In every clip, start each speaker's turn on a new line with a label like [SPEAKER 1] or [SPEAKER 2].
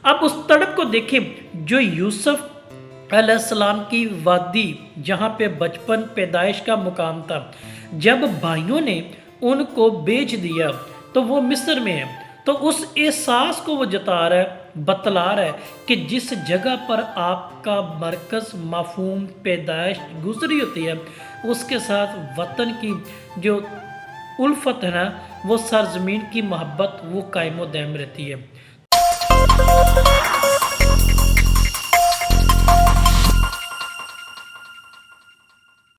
[SPEAKER 1] अब उस तड़प को देखें जो यूसुफ अलैहिस्सलाम की वादी, जहाँ पे बचपन पैदाइश का मुकाम था। जब भाइयों ने उनको बेच दिया तो वो मिस्र में है। तो उस एहसास को वो जता रहा है, बतला रहा है कि जिस जगह पर आपका मरकज़ मफ़हूम पैदाइश गुजरी होती है, उसके साथ वतन की जो उल्फत है ना, वो सरजमीन की मोहब्बत वो कायम व दायम रहती है।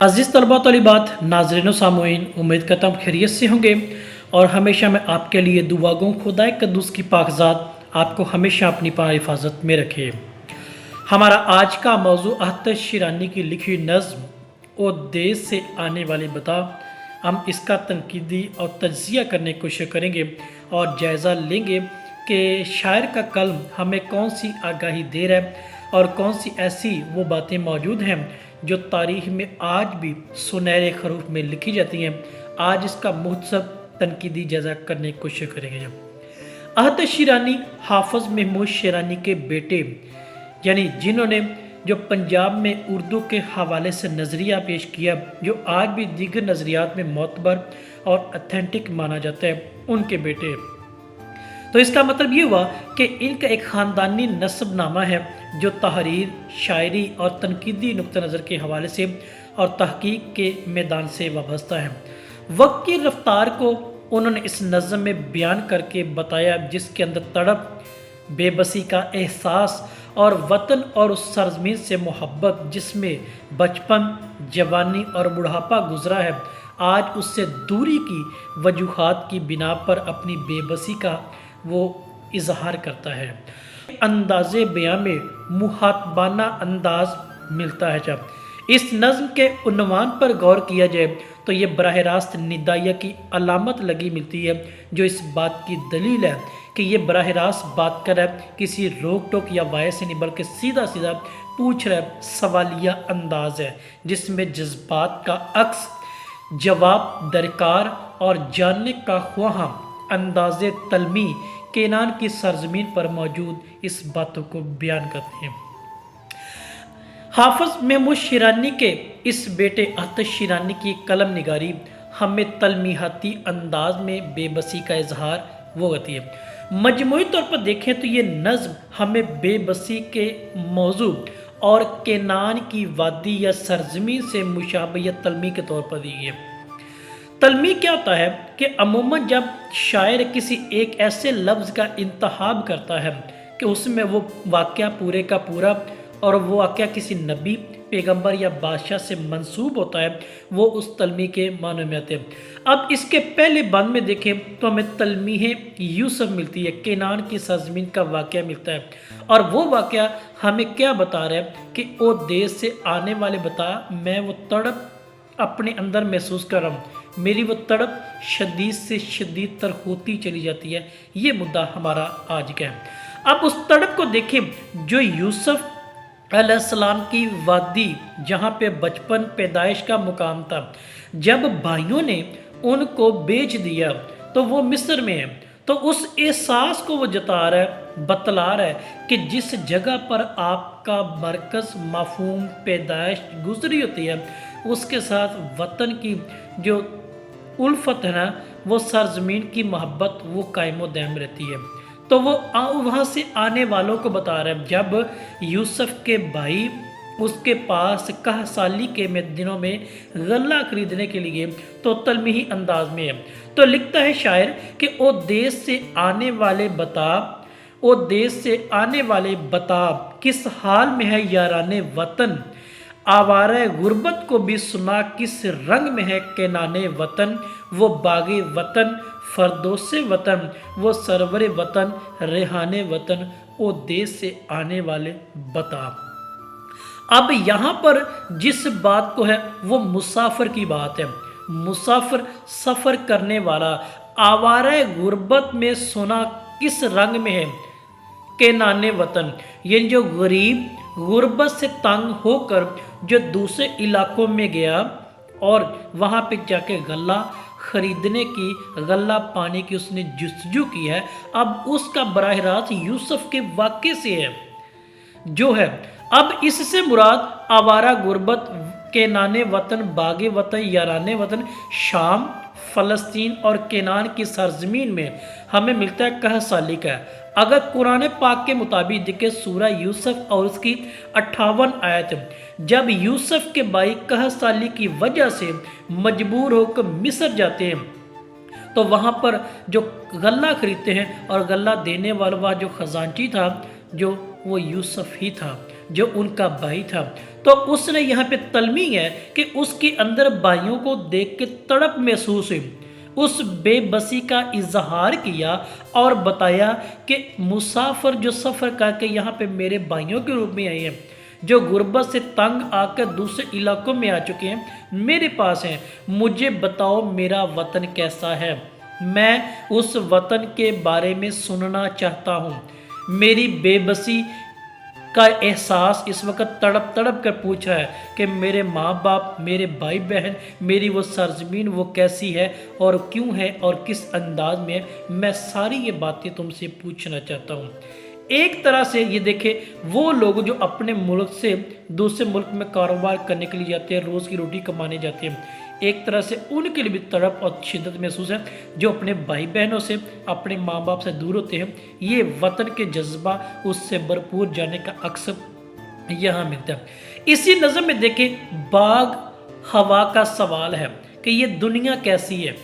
[SPEAKER 1] अज़ीज़ तलबा तलिबात, नाज़रीन व सामईन, उम्मीद करता हूँ खैरियत से होंगे और हमेशा मैं आपके लिए दुआ गो खुदाए कद्दूस की पाकज़ात आपको हमेशा अपनी पाक हिफाजत में रखे। हमारा आज का मौजू अहतश शिरानी की लिखी नज़्म और देश से आने वाली बता, हम इसका तनकीदी और तज्ज़िया करने की कोशिश करेंगे और जायज़ा लेंगे कि शायर का कलम हमें कौन सी आगाही दे रहा है और कौन सी ऐसी वो बातें मौजूद हैं जो तारीख़ में आज भी सुनहरे हरूफ में लिखी जाती हैं। आज इसका मुहतसब तनकीदी जायज़ा करने की कोशिश करेंगे। अहतश शिरानी हाफिज़ महमूद शिरानी के बेटे, यानी जिन्होंने जो पंजाब में उर्दू के हवाले से नज़रिया पेश किया जो आज भी दीगर नज़रियात में मोतबर और अथेंटिक माना जाता है, उनके बेटे। तो इसका मतलब ये हुआ कि इनका एक ख़ानदानी नस्बनामा है जो तहरीर, शायरी और तनकीदी नुक्ता नज़र के हवाले से और तहकीक के मैदान से वाबस्ता है। वक्त की रफ्तार को उन्होंने इस नज़म में बयान करके बताया जिसके अंदर तड़प, बेबसी का एहसास और वतन और उस सरजमीन से मोहब्बत जिसमें बचपन, जवानी और बुढ़ापा गुजरा है, आज उससे दूरी की वजूहात की बिना पर अपनी बेबसी का वो इजहार करता है। अंदाज़े बयां में मुहातबाना अंदाज मिलता है। जब इस नज़्म के उन्वान पर गौर किया जाए तो ये बराह रास्त निदाइया की अलामत लगी मिलती है, जो इस बात की दलील है कि ये बराह रास्त बात कर रहा है, किसी रोक टोक या वाय से नहीं बल्कि सीधा सीधा पूछ रहा है। सवालिया अंदाज है जिसमें जज्बात का अक्स, जवाब दरकार और जानने का ख्वाह अंदाज़े तलमी केनान की सरजमीन पर मौजूद इस बातों को बयान करते हैं। हाफिज़ महमूद शिरानी के इस बेटे अहतश शिरानी की कलम निगारी हमें तलमीहाती अंदाज में बेबसी का इजहार वो करती है। मजमूई तौर पर देखें तो ये नज़्म हमें बेबसी के मौजू और केनान की वादी या सरजमीन से मुशाबहत तलमी के तौर पर दी है। तलमी क्या होता है कि अमूमन जब शायर किसी एक ऐसे लफ्ज़ का इंतखाब करता है कि उसमें वो वाक़या पूरे का पूरा और वो वाक़या किसी नबी, पैगंबर या बादशाह से मंसूब होता है, वो उस तलमी के मानों में आते हैं। अब इसके पहले बंद में देखें तो हमें तलमीह यूसुफ मिलती है, केनान की सरजमीन का वाक़या मिलता है और वो वाक़या हमें क्या बता रहा है कि वो देश से आने वाले बता, मैं वो तड़प अपने अंदर महसूस कर रहा हूँ, मेरी वो तड़प शदीद से शदीद तर होती चली जाती है। ये मुद्दा हमारा आज का है। अब उस तड़प को देखें जो यूसुफ अलैहिस्सलाम की वादी, जहाँ पे बचपन पैदाइश का मुकाम था। जब भाइयों ने उनको बेच दिया तो वो मिस्र में है। तो उस एहसास को वो जता रहा है, बतला रहा है कि जिस जगह पर आपका मरकज़ मफ़हूम पैदाइश गुजरी होती है, उसके साथ वतन की जो उल्फत है ना, वो सरजमीन की मोहब्बत वो कायम व दायम रहती है। तो वो वहाँ से आने वालों को बता रहा है। जब यूसुफ के भाई उसके पास कह साली के दिनों में गल्ला खरीदने के लिए, तो तलमीही अंदाज में है। तो लिखता है शायर कि ओ देश से आने वाले बता, ओ देश से आने वाले बता, किस हाल में है याराने वतन, आवारा गुर्बत को भी सुना किस रंग में है केनाने वतन, वो बागे वतन फरदोसे वतन, वो सरवरे वतन रेहाने वतन, ओ देश से आने वाले बता। अब यहाँ पर जिस बात को है वो मुसाफिर की बात है। मुसाफिर सफ़र करने वाला, आवारा गुर्बत में सुना किस रंग में है केनाने वतन, ये जो गरीब गुर्बत से तंग होकर जो दूसरे इलाकों में गया और वहाँ पे जाके गला खरीदने की, गल्ला पाने की उसने जुस्तजू की है। अब उसका बराह रास्त यूसुफ के वाक़े से है जो है। अब इससे मुराद आवारा गुर्बत, केनाने वतन, बागे वतन, याराने वतन, शाम, फ़लस्तीन और केनान की सरजमीन में हमें मिलता है कह साली का। अगर कुरान पाक के मुताबिक देखें सूरा यूसुफ और उसकी 58 आयत, जब यूसुफ के भाई कह साली की वजह से मजबूर होकर मिस्र जाते हैं तो वहाँ पर जो गल्ला खरीदते हैं और गल्ला देने वाला जो खजांची था जो वो यूसुफ ही था, जो उनका भाई था। तो उसने यहाँ पे तलमी है कि उसके अंदर भाइयों को देख के तड़प महसूस हुई, उस बेबसी का इजहार किया और बताया कि मुसाफिर जो सफ़र करके यहाँ पे मेरे भाइयों के रूप में आए हैं, जो गुर्बत से तंग आकर दूसरे इलाकों में आ चुके हैं, मेरे पास हैं, मुझे बताओ मेरा वतन कैसा है, मैं उस वतन के बारे में सुनना चाहता हूँ। मेरी बेबसी का एहसास इस वक्त तड़प तड़प कर पूछ रहा है कि मेरे माँ बाप, मेरे भाई बहन, मेरी वो सरजमीन वो कैसी है और क्यों है और किस अंदाज में है, मैं सारी ये बातें तुमसे पूछना चाहता हूँ। एक तरह से ये देखे वो लोग जो अपने मुल्क से दूसरे मुल्क में कारोबार करने के लिए जाते हैं, रोज़ की रोटी कमाने जाते हैं, एक तरह से उनके लिए भी तड़प और शिद्दत महसूस है, जो अपने भाई बहनों से, अपने माँ बाप से दूर होते हैं। ये वतन के जज्बा उससे भरपूर जाने का अक्सर यहाँ मिलता है। इसी नज़र में देखें बाग हवा का सवाल है कि ये दुनिया कैसी है,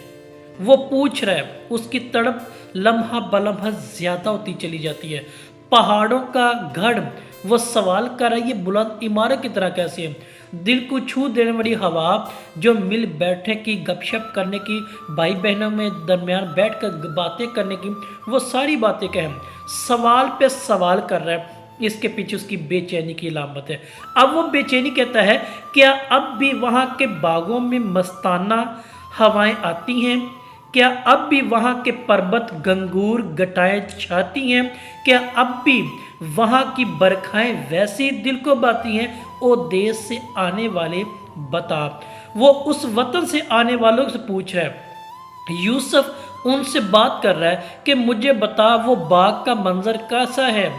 [SPEAKER 1] वो पूछ रहा है, उसकी तड़प लम्हा बलम्हा ज़्यादा होती चली जाती है। पहाड़ों का गढ़ वो सवाल कर रहा है ये बुलंद इमारत की तरह कैसी है। दिल को छू देने वाली हवा जो मिल बैठने की, गपशप करने की, भाई बहनों में दरमियान बैठकर बातें करने की, वो सारी बातें कहें, सवाल पे सवाल कर रहा है। इसके पीछे उसकी बेचैनी की अलामत है। अब वो बेचैनी कहता है क्या अब भी वहाँ के बागों में मस्ताना हवाएं आती हैं? क्या अब भी वहाँ के पर्वत गंगूर घटाएं छाती हैं? क्या अब भी वहाँ की बरखाएं वैसी दिल को बाती हैं? ओ देश से आने वाले बता। वो उस वतन से आने वालों से पूछ रहा है। यूसुफ उनसे बात कर रहा है कि मुझे बता वो बाग का मंजर कैसा है।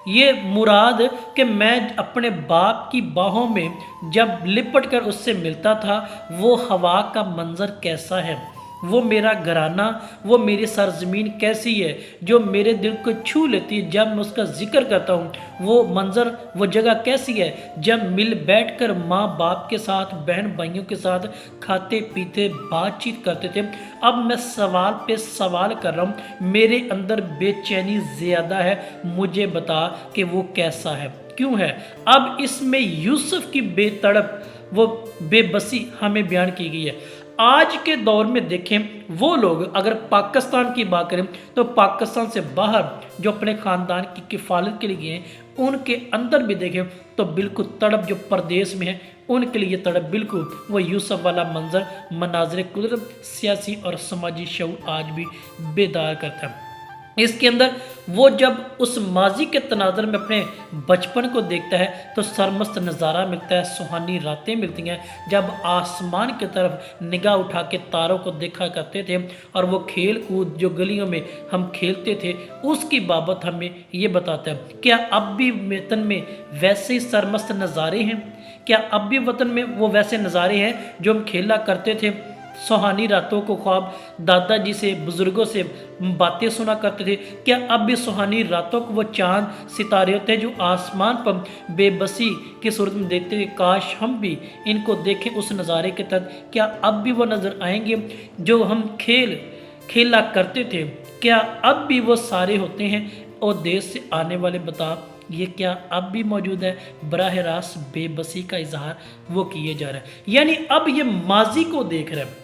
[SPEAKER 1] ये मुराद कि मैं अपने बाप की बाहों में जब लिपट कर उससे मिलता था, वो हवा का मंजर कैसा है, वो मेरा घराना, वो मेरी सरजमीन कैसी है जो मेरे दिल को छू लेती है जब मैं उसका जिक्र करता हूँ। वो मंज़र, वो जगह कैसी है जब मिल बैठकर माँ बाप के साथ, बहन भाइयों के साथ खाते पीते बातचीत करते थे। अब मैं सवाल पे सवाल कर रहा हूँ, मेरे अंदर बेचैनी ज़्यादा है, मुझे बता कि वो कैसा है, क्यों है। अब इसमें यूसुफ की बेतड़प, वो बेबसी हमें बयान की गई है। आज के दौर में देखें वो लोग, अगर पाकिस्तान की बात करें तो पाकिस्तान से बाहर जो अपने ख़ानदान की किफ़ालत के लिए गए हैं, उनके अंदर भी देखें तो बिल्कुल तड़प जो परदेश में है उनके लिए तड़प बिल्कुल वो यूसुफ वाला मंजर, मनाज़र कुदरत, सियासी और समाजी शऊर आज भी बेदार करता है। इसके अंदर वो जब उस माजी के तनाज़र में अपने बचपन को देखता है तो सरमस्त नज़ारा मिलता है, सुहानी रातें मिलती हैं जब आसमान की तरफ निगाह उठा के तारों को देखा करते थे, और वो खेल कूद जो गलियों में हम खेलते थे उसकी बाबत हमें ये बताता है। क्या अब भी वतन में वैसे ही सरमस्त नज़ारे हैं? क्या अब भी वतन में वो वैसे नज़ारे हैं जो हम खेला करते थे? सुहानी रातों को ख्वाब दादाजी से, बुज़ुर्गों से बातें सुना करते थे। क्या अब भी सुहानी रातों को वो चांद सितारे होते हैं जो आसमान पर बेबसी की सूरत में देखते थे? काश हम भी इनको देखें उस नज़ारे के तहत। क्या अब भी वो नज़र आएंगे जो हम खेला करते थे? क्या अब भी वो सारे होते हैं? और देश से आने वाले बता, ये क्या अब भी मौजूद है? बराह रास्त बेबसी का इजहार वो किए जा रहा है। यानी अब ये माजी को देख रहे हैं,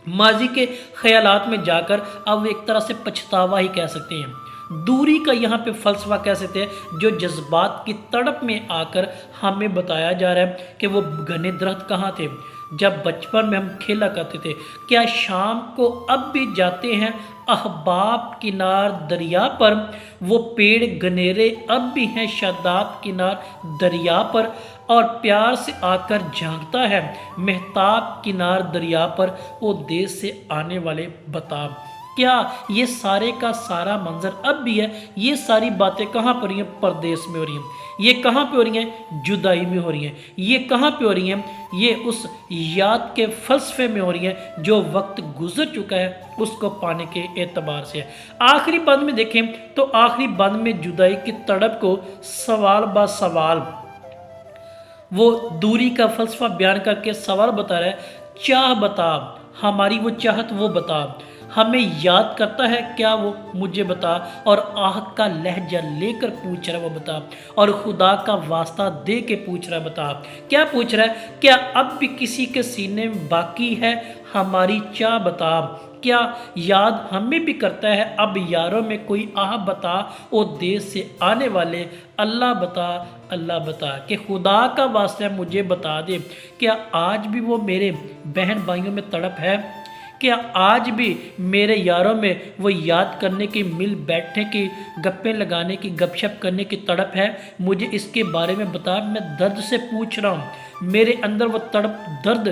[SPEAKER 1] माजी के ख्यालात में जाकर अब एक तरह से पछतावा ही कह सकते हैं, दूरी का यहाँ पे फ़लसफ़ा कह सकते हैं, जो जज्बात की तड़प में आकर हमें बताया जा रहा है कि वो घने दरख्त कहाँ थे, जब बचपन में हम खेला करते थे, क्या शाम को अब भी जाते हैं अहबाब किनार दरिया पर, वो पेड़ गनेरे अब भी हैं शादाब किनार दरिया पर, और प्यार से आकर झांकता है मेहताब किनार दरिया पर, वो देश से आने वाले बताब। क्या ये सारे का सारा मंजर अब भी है? ये सारी बातें कहाँ पर हो रही हैं? परदेश में हो रही हैं। ये कहाँ पे हो रही हैं? जुदाई में हो रही हैं। ये कहाँ पे हो रही हैं? ये उस याद के फलसफे में हो रही हैं जो वक्त गुजर चुका है उसको पाने के एतबार से है। आखिरी बंद में देखें तो आखिरी बंद में जुदाई की तड़प को सवाल बा सवाल वो दूरी का फलसफा बयान करके सवाल बता रहा है, चाह बता, हमारी वो चाहत वो बता, हमें याद करता है क्या वो मुझे बता, और आह का लहजा लेकर पूछ रहा है वो बता, और खुदा का वास्ता दे के पूछ रहा है बता। क्या पूछ रहा है? क्या अब भी किसी के सीने में बाकी है हमारी चाह बता, क्या याद हमें भी करता है अब यारों में कोई आह बता, ओ देश से आने वाले अल्लाह बता, अल्लाह बता, कि खुदा का वास्ता मुझे बता दे, क्या आज भी वो मेरे बहन भाइयों में तड़प है? क्या आज भी मेरे यारों में वो याद करने की, मिल बैठने की, गप्पे लगाने की, गपशप करने की तड़प है? मुझे इसके बारे में बता, मैं दर्द से पूछ रहा हूँ। मेरे अंदर वो तड़प, दर्द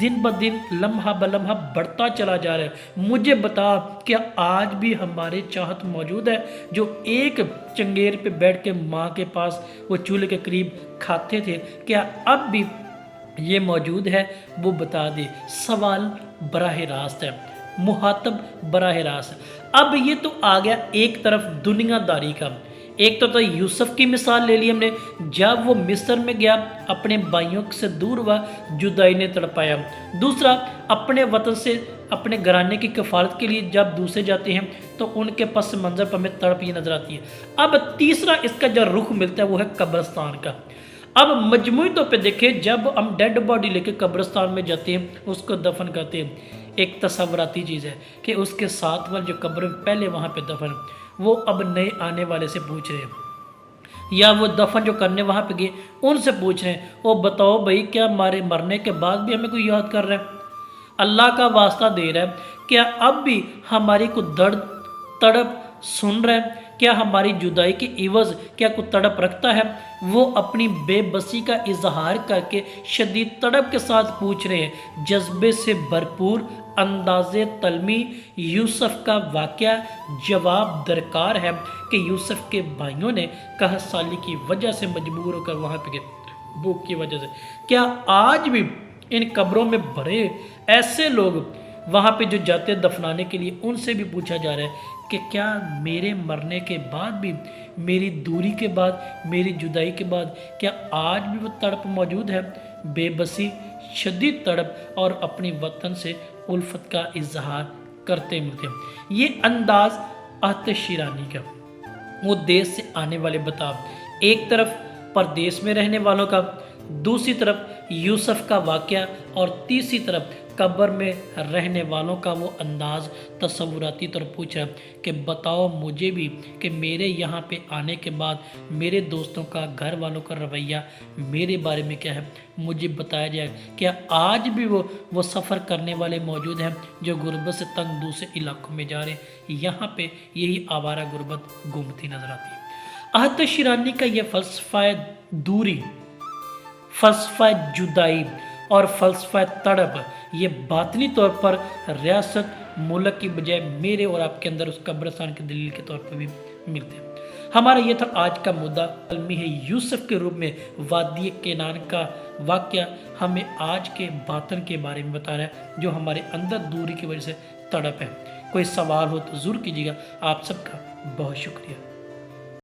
[SPEAKER 1] दिन ब दिन, लम्हा ब लम्हा बढ़ता चला जा रहा है। मुझे बता, क्या आज भी हमारे चाहत मौजूद है जो एक चंगेर पे बैठ के माँ के पास वो चूल्हे के करीब खाते थे? क्या अब भी ये मौजूद है? वो बता दे। सवाल बराह रास्त है, मुहातब बराह रास्त है। अब ये तो आ गया एक तरफ दुनियादारी का, एक तो यूसुफ की मिसाल ले ली हमने, जब वो मिस्र में गया अपने भाइयों से दूर हुआ, जुदाई ने तड़पाया। दूसरा, अपने वतन से अपने घराने की कफालत के लिए जब दूसरे जाते हैं तो उनके पस मंजर पर हमें तड़प ही नजर आती है। अब तीसरा इसका जो रुख मिलता है वो है कब्रिस्तान का। अब मजमूई तौर पे देखें, जब हम डेड बॉडी लेके कब्रिस्तान में जाते हैं, उसको दफन करते हैं, एक तस्वराती चीज़ है कि उसके साथ वाले जो कब्र पहले वहाँ पे दफन, वो अब नए आने वाले से पूछ रहे हैं, या वो दफन जो करने वहाँ पे गए उनसे पूछ रहे हैं, वो बताओ भाई, क्या हमारे मरने के बाद भी हमें कोई याद कर रहा है? अल्लाह का वास्ता दे रहा है, क्या अब भी हमारी को दर्द तड़प सुन रहा है? क्या हमारी जुदाई की इवज़ क्या कोई तड़प रखता है? वो अपनी बेबसी का इजहार करके शदीद तड़प के साथ पूछ रहे हैं, जज्बे से भरपूर अंदाज़े तलमी यूसुफ का वाक़या जवाब दरकार है कि यूसुफ के भाइयों ने कहत साली की वजह से मजबूर होकर वहाँ पे गए, भूख की वजह से। क्या आज भी इन कब्रों में भरे ऐसे लोग वहाँ पे जो जाते दफनाने के लिए, उनसे भी पूछा जा रहा है कि क्या मेरे मरने के बाद भी, मेरी दूरी के बाद, मेरी जुदाई के बाद, क्या आज भी वो तड़प मौजूद है? बेबसी, शदीद तड़प और अपनी वतन से उल्फत का इजहार करते मिलते हैं। ये अंदाज आतिश शिरानी का, वो देश से आने वाले बताब, एक तरफ परदेश में रहने वालों का, दूसरी तरफ यूसुफ का वाक़या, और तीसरी तरफ कब्र में रहने वालों का वो अंदाज़ तस्वुराती तौर पूछ रहा है कि बताओ मुझे भी कि मेरे यहाँ पे आने के बाद मेरे दोस्तों का, घर वालों का रवैया मेरे बारे में क्या है, मुझे बताया जाए। क्या आज भी वो सफ़र करने वाले मौजूद हैं जो गुर्बत से तंग दूसरे इलाकों में जा रहे हैं? यहाँ पे यही आवारा गुर्बत घूमती नजर आती है। आतिश शिरानी का ये फ़लसफ़ा दूरी, फ़लसफ़ा जुदाई और फ़लसफ़ा तड़प, ये बातनी तौर पर रियासत मुल्क की बजाय मेरे और आपके अंदर उस कब्रिस्तान की दलील के तौर पर भी मिलते हैं। हमारा ये था आज का मुद्दा, अलमी है यूसुफ के रूप में वादी केनान का वाक़या हमें आज के बातन के बारे में बता रहा है जो हमारे अंदर दूरी की वजह से तड़प है। कोई सवाल हो तो ज़रूर कीजिएगा। आप सबका बहुत शुक्रिया।